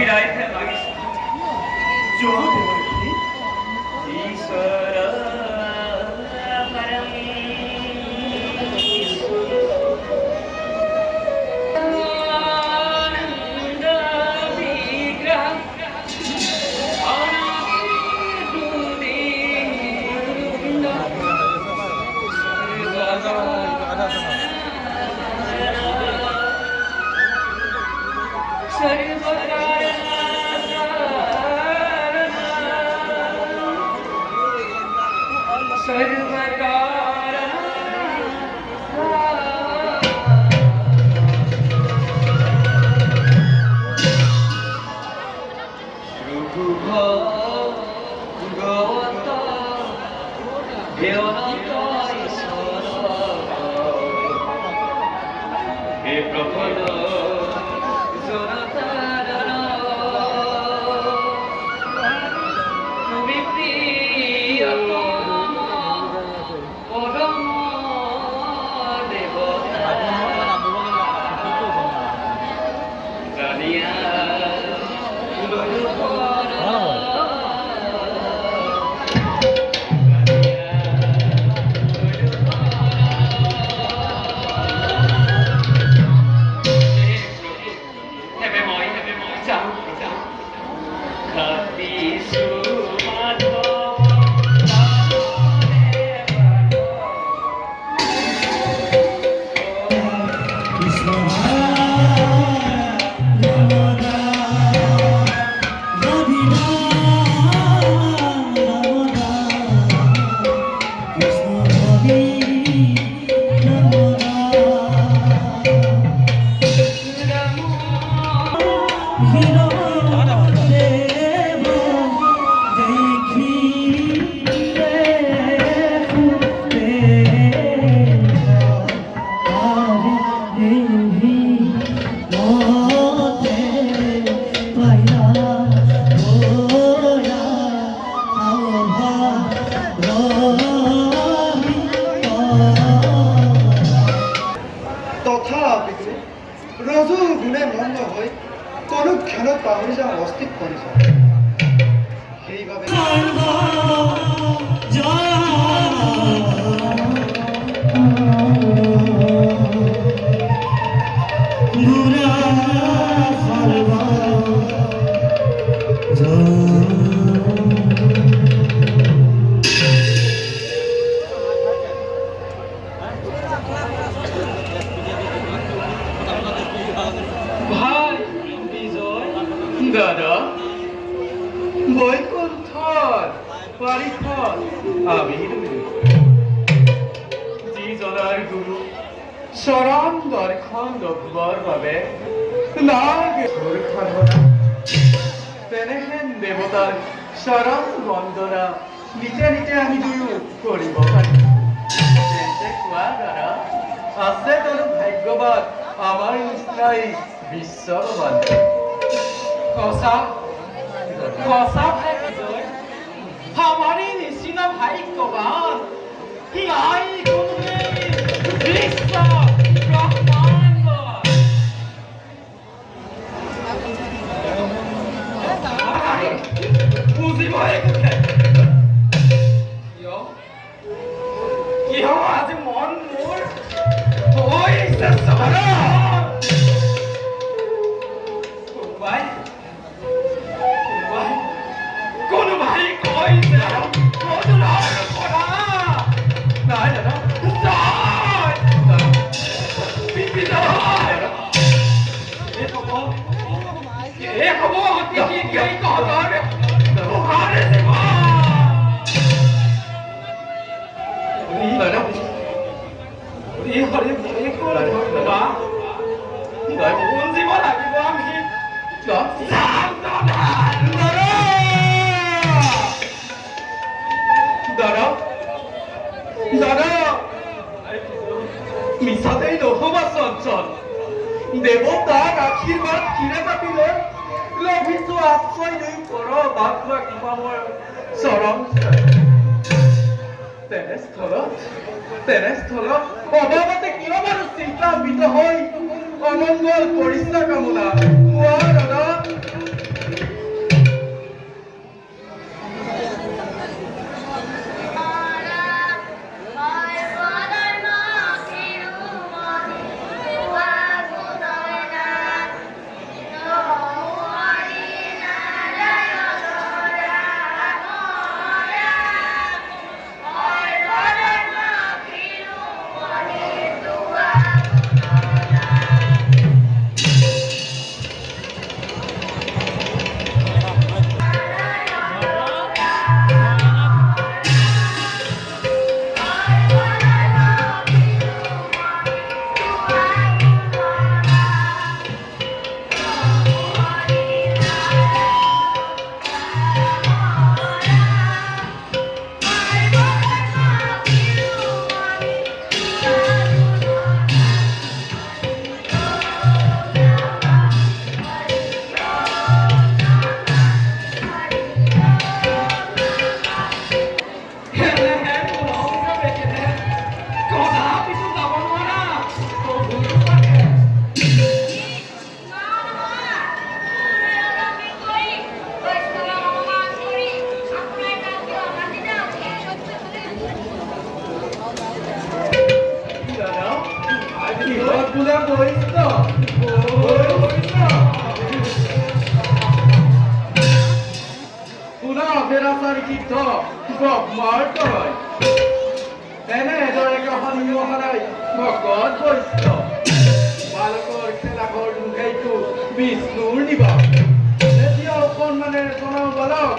বিদায়হে লাগিছে ঈশ্বৰ দাদা বৈকুণ্ঠত পাৰিষদ আবিৰ্ভূত যিজনাৰ গুৰু চৰণ দৰ্শন লভিবৰ বাবে নাগ সাধনা তেনেহেন দেৱতাৰ চৰণ বন্দনা নিজে নিজে আমি দুয়ো কৰিব পাৰিম তেন্তে কোৱা দাদা আছে তোৰ ভাগ্যৱান আমাৰ নিচিনাই বিশ্বব্ৰহ্মাণ্ড Cosa ভাগ্যই আমাৰই নিচিনা ভাগ্যবান নাই কোনোদিন বিশ্ব ব্ৰহ্মাণ্ড বুজিব একোকে কিয় আজি মন মোৰ হৈছে চহৰ মিছাতেই নহবা চঞ্চল দেৱতাক আশীৰ্বাদ কিৰে পাতিলে লভিছো আশ্ৰয় দি কৰ বাঘ ইমামৰ চৰম তেনেস্থলত অভাৱতে কিয় বাৰু চিন্তান্বিত হৈ অমংগল পৰিচয় কামনা কোৱা দাদা বোলে বৈষ্ণৱ পুনৰ অপেৰাচাৰ সিদ্ধ ব্ৰহ্মাৰ তই এনেদৰে কাহানি মহাৰাই ভকত বৈষ্ণৱ বালকৰ খেলাঘৰ মুখাইটো বিষ্ণুৰ নিবাস এতিয়া অকণমানে জনাও বালক